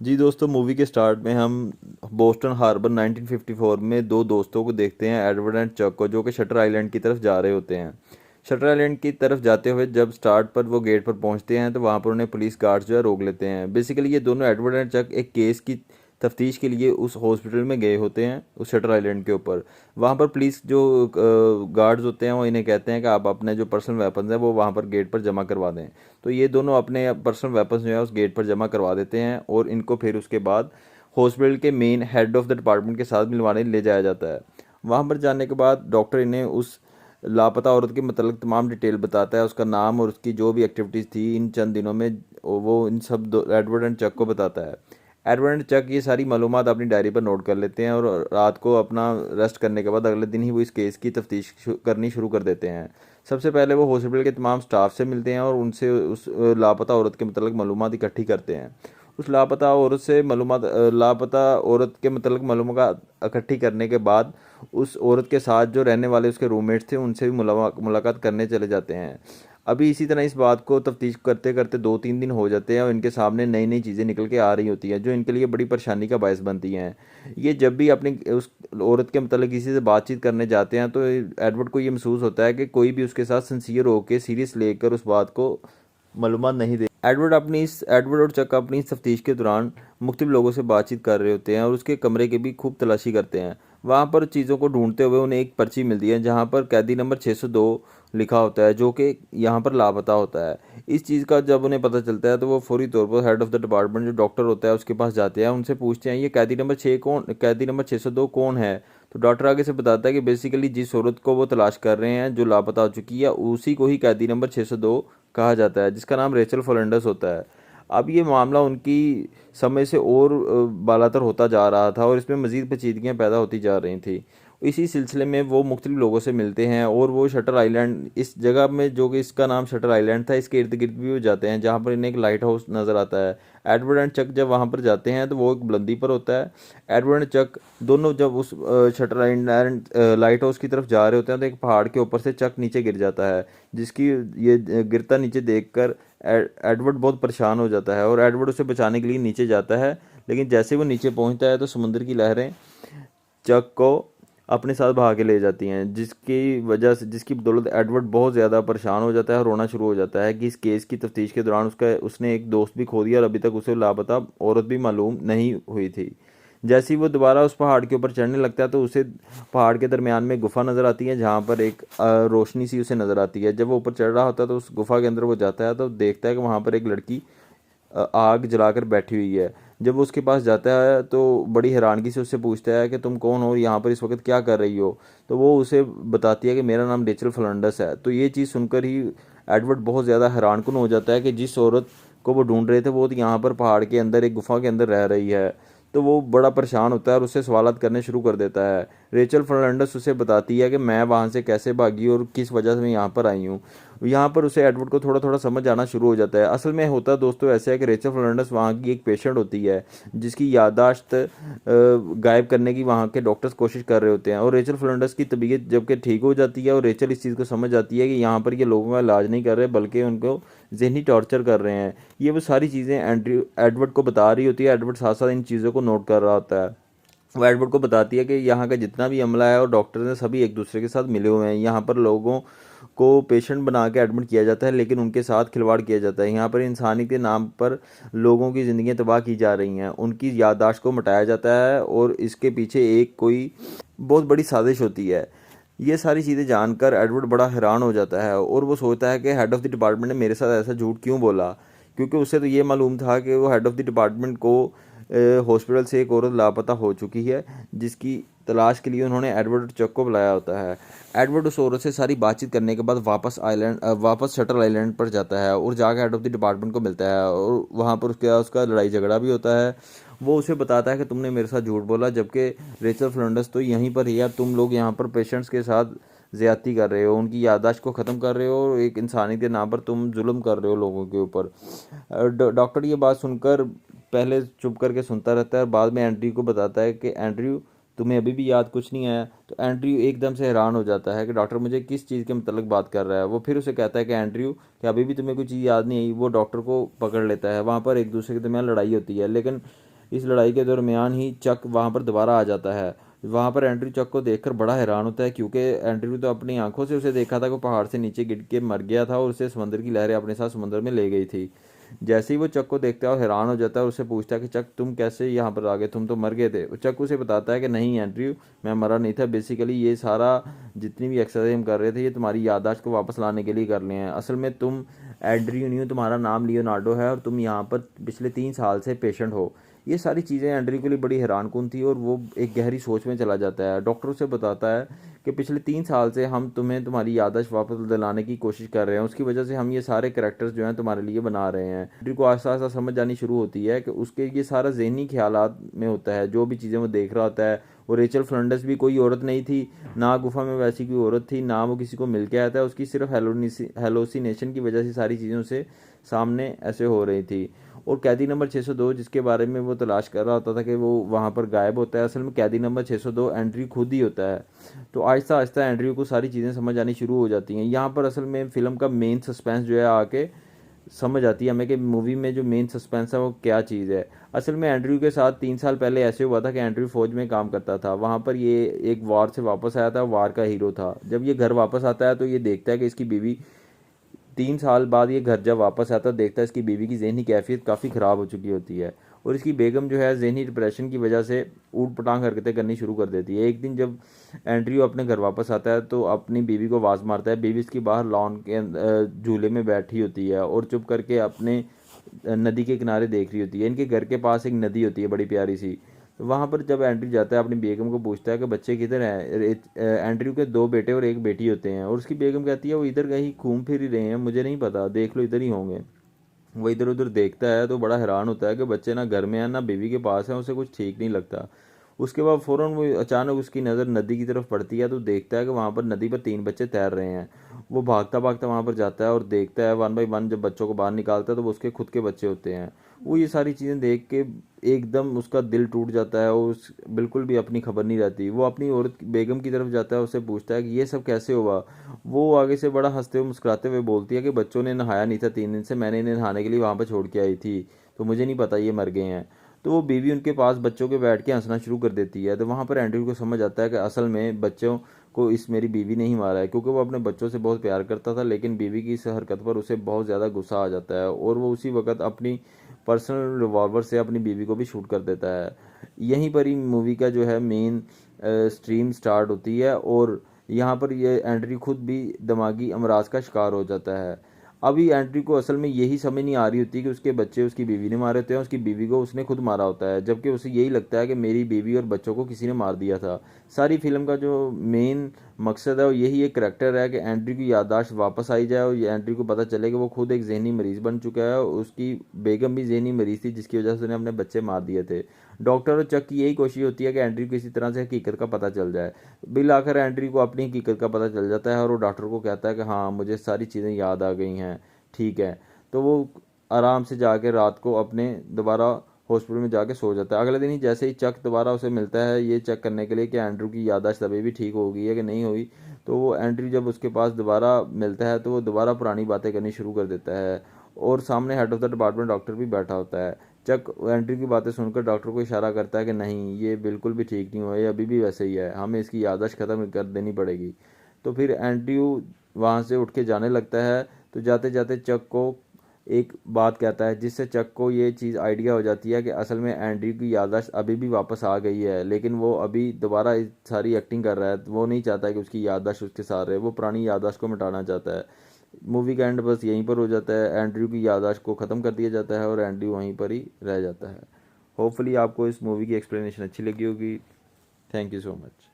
जी दोस्तों, मूवी के स्टार्ट में हम बोस्टन हार्बर 1954 में दो दोस्तों को देखते हैं, एडवर्ड एंड चक को, जो कि शटर आइलैंड की तरफ जा रहे होते हैं। शटर आइलैंड की तरफ जाते हुए जब स्टार्ट पर वो गेट पर पहुंचते हैं तो वहां पर उन्हें पुलिस गार्ड्स जो है रोक लेते हैं। बेसिकली ये दोनों एडवर्ड एंड चक एक केस की तफ्तीश के लिए उस हॉस्पिटल में गए होते हैं, उस शटर आइलैंड के ऊपर। वहाँ पर पुलिस जो गार्ड्स होते हैं वो इन्हें कहते हैं कि आप अपने जो पर्सनल वेपन्स हैं वो वहाँ पर गेट पर जमा करवा दें। तो ये दोनों अपने पर्सनल वेपन्स जो है उस गेट पर जमा करवा देते हैं और इनको फिर उसके बाद हॉस्पिटल के main head of the department के साथ मिलवाने ले जाया जाता है। वहाँ पर जाने के बाद डॉक्टर इन्हें उस लापता औरत के मतलब तमाम डिटेल बताता है, उसका नाम और उसकी जो भी एक्टिविटीज़ थी इन चंद दिनों में, वो इन सब एडवर्ड एंड चक को बताता है। एडवर्ड एंड चक ये सारी मालूमात अपनी डायरी पर नोट कर लेते हैं और रात को अपना रेस्ट करने के बाद अगले दिन ही वो इस केस की तफ्तीश करनी शुरू कर देते हैं। सबसे पहले वो हॉस्पिटल के तमाम स्टाफ से मिलते हैं और उनसे उस लापता औरत के मतलब मालूमात इकट्ठी करते हैं। उस लापता औरत के मतलब मालूमात इकट्ठी करने के बाद उस औरत के साथ जो रहने वाले उसके रूममेट्स थे उनसे भी मुलाकात करने चले जाते हैं। अभी इसी तरह इस बात को तफ्तीश करते करते 2-3 दिन हो जाते हैं और इनके सामने नई नई चीज़ें निकल के आ रही होती हैं जो इनके लिए बड़ी परेशानी का बायस बनती हैं। ये जब भी अपनी उस औरत के मतलब किसी से बातचीत करने जाते हैं तो एडवर्ड को ये महसूस होता है कि कोई भी उसके साथ सिंसियर होकर सीरियस लेकर उस बात को मालूमात नहीं दे। एडवर्ड और चक अपनी इस तफ्तीश के दौरान मुख्तलिफ लोगों से बातचीत कर रहे होते हैं और उसके कमरे की भी खूब तलाशी करते हैं। वहाँ पर चीज़ों को ढूंढते हुए उन्हें एक पर्ची मिलती है जहाँ पर कैदी नंबर 602 लिखा होता है, जो कि यहाँ पर लापता होता है। इस चीज़ का जब उन्हें पता चलता है तो वो फौरी तौर पर हेड ऑफ द डिपार्टमेंट जो डॉक्टर होता है उसके पास जाते हैं, उनसे पूछते हैं ये कैदी नंबर 602 कौन है। तो डॉक्टर आगे से बताता है कि बेसिकली जिस औरत को वो तलाश कर रहे हैं जो लापता हो चुकी है उसी को ही कैदी नंबर 602 कहा जाता है, जिसका नाम रेचल फर्नांडिस होता है। अब ये मामला उनकी समय से और बालातर होता जा रहा था और इसमें मज़ीद पेचीदगियाँ पैदा होती जा रही थी। इसी सिलसिले में वो मुख्तलिफ लोगों से मिलते हैं और वो शटर आइलैंड इस जगह में, जो कि इसका नाम शटर आइलैंड था, इसके इर्द गिर्द भी वो जाते हैं जहाँ पर इन्हें एक लाइट हाउस नज़र आता है। एडवर्ड एंड चक जब वहाँ पर जाते हैं तो वो एक बुलंदी पर होता है। एडवर्ड एंड चक दोनों जब उस शटर आइलैंड लाइट हाउस की तरफ जा रहे होते हैं तो एक पहाड़ के ऊपर से चक नीचे गिर जाता है, जिसकी ये गिरता नीचे देखकर एडवर्ड बहुत परेशान हो जाता है और एडवर्ड उसे बचाने के लिए नीचे जाता है। लेकिन जैसे वो नीचे पहुंचता है तो समुद्र की लहरें चक को अपने साथ भगा के ले जाती हैं, जिसकी बदौलत एडवर्ड बहुत ज़्यादा परेशान हो जाता है और रोना शुरू हो जाता है कि इस केस की तफ्तीश के दौरान उसने एक दोस्त भी खो दिया और अभी तक उसे लापता औरत भी मालूम नहीं हुई थी। जैसे ही वो दोबारा उस पहाड़ के ऊपर चढ़ने लगता है तो उसे पहाड़ के दरमियान में गुफा नज़र आती है जहाँ पर एक रोशनी सी उसे नज़र आती है। जब वो ऊपर चढ़ रहा होता है तो उस गुफा के अंदर वो जाता है तो देखता है कि वहाँ पर एक लड़की आग जलाकर बैठी हुई है। जब वो उसके पास जाता है तो बड़ी हैरानगी से उससे पूछता है कि तुम कौन हो, यहाँ पर इस वक्त क्या कर रही हो। तो वो उसे बताती है कि मेरा नाम रेचल फर्नांडिस है। तो ये चीज़ सुनकर ही एडवर्ड बहुत ज़्यादा हैरानकुन हो जाता है कि जिस औरत को वो ढूंढ रहे थे वो तो यहाँ पर पहाड़ के अंदर एक गुफा के अंदर रह रही है। तो वो बड़ा परेशान होता है और उससे सवालात करने शुरू कर देता है। रेचल फर्नांडिस उसे बताती है कि मैं वहाँ से कैसे भागी और किस वजह से मैं यहाँ पर आई हूँ। यहाँ पर उसे एडवर्ड को थोड़ा थोड़ा समझ आना शुरू हो जाता है। असल में होता दोस्तों ऐसा है कि रेचल फर्नांडिस वहाँ की एक पेशेंट होती है जिसकी याददाश्त गायब करने की वहाँ के डॉक्टर्स कोशिश कर रहे होते हैं और रेचल फर्नांडिस की तबीयत जबकि ठीक हो जाती है और रेचल इस चीज़ को समझ आती है कि यहाँ पर ये लोगों का इलाज नहीं कर रहे बल्कि उनको जहनी टॉर्चर कर रहे हैं। ये वो सारी चीज़ें एडवर्ड को बता रही होती है। एडवर्ड साथ साथ इन चीज़ों को नोट कर रहा होता है। वो एडवर्ड को बताती है कि यहाँ का जितना भी अमला है और डॉक्टर हैं सभी एक दूसरे के साथ मिले हुए हैं। यहाँ पर लोगों को पेशेंट बना के एडमिट किया जाता है लेकिन उनके साथ खिलवाड़ किया जाता है। यहाँ पर इंसानियत के नाम पर लोगों की ज़िंदगियाँ तबाह की जा रही हैं, उनकी याददाश्त को मिटाया जाता है और इसके पीछे एक कोई बहुत बड़ी साजिश होती है। ये सारी चीज़ें जानकर एडवर्ड बड़ा हैरान हो जाता है और वो सोचता है कि हेड ऑफ़ द डिपार्टमेंट ने मेरे साथ ऐसा झूठ क्यों बोला, क्योंकि उसे तो ये मालूम था कि वो हेड ऑफ़ द डिपार्टमेंट को हॉस्पिटल से एक औरत लापता हो चुकी है जिसकी तलाश के लिए उन्होंने एडवर्ड और चक को बुलाया होता है। एडवर्ड उस औरत से सारी बातचीत करने के बाद वापस शटर आइलैंड पर जाता है और जाकर हेड ऑफ़ द डिपार्टमेंट को मिलता है और वहाँ पर उसका लड़ाई झगड़ा भी होता है। वो उसे बताता है कि तुमने मेरे साथ झूठ बोला जबकि रेचल फ्लोंडस तो यहीं पर ही है, तुम लोग यहाँ पर पेशेंट्स के साथ ज़्यादती कर रहे हो, उनकी याददाश्त को ख़त्म कर रहे हो और एक इंसानी के नाम पर तुम जुल्म कर रहे हो लोगों के ऊपर। डॉक्टर ये बात सुनकर पहले चुप करके सुनता रहता है और बाद में एंड्रयू को बताता है कि एंड्रयू तुम्हें अभी भी याद कुछ नहीं आया। तो एंड्रयू एकदम से हैरान हो जाता है कि डॉक्टर मुझे किस चीज़ के मतलब बात कर रहा है। वो फिर उसे कहता है कि एंड्रयू कि अभी भी तुम्हें कोई चीज़ याद नहीं आई। वो डॉक्टर को पकड़ लेता है। वहाँ पर एक दूसरे के दरमियान लड़ाई होती है लेकिन इस लड़ाई के दरमियान ही चक वहाँ पर दोबारा आ जाता है। वहाँ पर एंड्रयू चक को देखकर बड़ा हैरान होता है, क्योंकि एंड्रयू तो अपनी आंखों से उसे देखा था कि वो पहाड़ से नीचे गिर के मर गया था और उसे समुद्र की लहरें अपने साथ समुद्र में ले गई थी। जैसे ही वो चक को देखता है और हैरान हो जाता है और उससे पूछता है कि चक तुम कैसे यहाँ पर आ गए, तुम तो मर गए थे। चक उसे बताता है कि नहीं एंड्रयू, मैं मरा नहीं था, बेसिकली ये सारा जितनी भी एक्सरसाइज हम कर रहे थे ये तुम्हारी याददाश्त को वापस लाने के लिए कर लिए हैं। असल में तुम एंड्रयू नहीं हो, तुम्हारा नाम लियोनार्डो है और तुम यहाँ पर पिछले 3 साल से पेशेंट हो। ये सारी चीज़ें एंड्रयू के लिए बड़ी हैरानकुन थी और वो एक गहरी सोच में चला जाता है। डॉक्टर उसे बताता है कि पिछले 3 साल से हम तुम्हें तुम्हारी याददाश्त वापस दिलाने की कोशिश कर रहे हैं, उसकी वजह से हम ये सारे कैरेक्टर्स जो हैं तुम्हारे लिए बना रहे हैं। एंड्रयू को आस्ता आस्ता समझ आनी शुरू होती है कि उसके ये सारा जहनी ख्यालात में होता है, जो भी चीज़ें वो देख रहा होता है। वो रेचल फ्लंडस भी कोई औरत नहीं थी, ना गुफा में वैसी कोई औरत थी, ना वो किसी को मिल के आया था, उसकी सिर्फ हेलोसिनेशन की वजह से सारी चीज़ें उसे सामने ऐसे हो रही थी। और कैदी नंबर 602 जिसके बारे में वो तलाश कर रहा होता था कि वो वहाँ पर गायब होता है, असल में कैदी नंबर 602 एंड्रयू खुद ही होता है। तो आहिस्ता आहिस्ता एंड्रयू को सारी चीज़ें समझ आनी शुरू हो जाती हैं। यहाँ पर असल में फ़िल्म का मेन सस्पेंस जो है आके समझ आती है हमें कि मूवी में जो मेन सस्पेंस है वो क्या चीज़ है। असल में एंड्रयू के साथ 3 साल पहले ऐसे हुआ था कि एंड्रयू फ़ौज में काम करता था, वहाँ पर ये एक वार से वापस आया था, वार का हीरो था। जब ये घर वापस आता है तो ये देखता है कि इसकी बीवी 3 साल बाद ये घर जब वापस आता है देखता है इसकी बीवी की जहनी कैफियत काफ़ी ख़राब हो चुकी होती है और इसकी बेगम जो है जहनी डिप्रेशन की वजह से ऊट पटांग हरकतें करनी शुरू कर देती है। एक दिन जब एंड्रयू अपने घर वापस आता है तो अपनी बीवी को आवाज़ मारता है। बीवी इसकी बाहर लॉन के झूले में बैठी होती है और चुप करके अपने नदी के किनारे देख रही होती है। इनके घर के पास एक नदी होती है बड़ी प्यारी सी। तो वहाँ पर जब एंड्रयू जाता है अपनी बेगम को पूछता है कि बच्चे किधर हैं। एंड्रयू के 2 बेटे और एक बेटी होते हैं और उसकी बेगम कहती है वो इधर कहीं घूम फिर ही रहे हैं, मुझे नहीं पता, देख लो इधर ही होंगे। वो इधर उधर देखता है तो बड़ा हैरान होता है कि बच्चे ना घर में हैं ना बीवी के पास हैं, उसे कुछ ठीक नहीं लगता। उसके बाद फ़ौरन वो अचानक उसकी नज़र नदी की तरफ पड़ती है तो देखता है कि वहाँ पर नदी पर 3 बच्चे तैर रहे हैं। वो भागता भागता वहाँ पर जाता है और देखता है 1 बाय 1 जब बच्चों को बाहर निकालता है तो वो उसके खुद के बच्चे होते हैं। वो ये सारी चीज़ें देख के एकदम उसका दिल टूट जाता है और उस बिल्कुल भी अपनी खबर नहीं रहती। वो अपनी औरत बेगम की तरफ जाता है, उससे पूछता है कि ये सब कैसे हुआ। वो आगे से बड़ा हंसते हुए मुस्कुराते हुए बोलती है कि बच्चों ने नहाया नहीं था 3 दिन से, मैंने इन्हें नहाने के लिए वहाँ पर छोड़ के आई थी, तो मुझे नहीं पता ये मर गए हैं। तो वो बीवी उनके पास बच्चों के बैठ के हंसना शुरू कर देती है। तो वहाँ पर एंड्रयू को समझ आता है कि असल में बच्चों को इस मेरी बीवी ने ही मारा है, क्योंकि वो अपने बच्चों से बहुत प्यार करता था, लेकिन बीवी की इस हरकत पर उसे बहुत ज़्यादा गुस्सा आ जाता है और वो उसी वक्त अपनी पर्सनल रिवॉल्वर से अपनी बीवी को भी शूट कर देता है। यहीं पर ही मूवी का जो है मेन स्ट्रीम स्टार्ट होती है और यहाँ पर ये एंड्रयू खुद भी दिमागी अमराज का शिकार हो जाता है। अभी एंड्रयू को असल में यही समझ नहीं आ रही होती कि उसके बच्चे उसकी बीवी ने मारे होते हैं, उसकी बीवी को उसने खुद मारा होता है, जबकि उसे यही लगता है कि मेरी बीवी और बच्चों को किसी ने मार दिया था। सारी फिल्म का जो मेन मकसद है वो यही एक करेक्टर है कि एंड्रयू की याददाश्त वापस आई जाए और एंड्रयू को पता चले कि वो खुद एक जहनी मरीज़ बन चुका है और उसकी बेगम भी जहनी मरीज़ थी जिसकी वजह से उसने अपने बच्चे मार दिए थे। डॉक्टर और चक की यही कोशिश होती है कि एंड्रयू को किसी तरह से हकीकत का पता चल जाए। बिल आखिर एंड्रयू को अपनी हकीकत का पता चल जाता है और वो डॉक्टर को कहता है कि हाँ मुझे सारी चीज़ें याद आ गई हैं, ठीक है। तो वो आराम से जाके रात को अपने दोबारा हॉस्पिटल में जाके सो जाता है। अगले दिन ही जैसे ही चक दोबारा उसे मिलता है ये चेक करने के लिए कि एंड्रयू की याददाश्त अभी भी ठीक हो गई है कि नहीं हुई, तो वो एंड्रयू जब उसके पास दोबारा मिलता है तो वो दोबारा पुरानी बातें करनी शुरू कर देता है और सामने head of the department doctor भी बैठा होता है। चक एंड्रयू की बातें सुनकर डॉक्टर को इशारा करता है कि नहीं ये बिल्कुल भी ठीक नहीं हुआ, ये अभी भी वैसे ही है, हमें इसकी याददाश्त ख़त्म कर देनी पड़ेगी। तो फिर एंड्रयू वहाँ से उठ के जाने लगता है। तो जाते जाते चक को एक बात कहता है जिससे चक को ये चीज़ आइडिया हो जाती है कि असल में एंड्रयू की याददाश्त अभी भी वापस आ गई है, लेकिन वो अभी दोबारा सारी एक्टिंग कर रहा है। वो नहीं चाहता कि उसकी याददाश्त उसके साथ रहे, वो पुरानी याददाश्त को मिटाना चाहता है। मूवी का एंड बस यहीं पर हो जाता है, एंड्रयू की याददाश्त को ख़त्म कर दिया जाता है और एंड्रयू वहीं पर ही रह जाता है। होपफुली आपको इस मूवी की एक्सप्लेनेशन अच्छी लगी होगी। Thank you so much.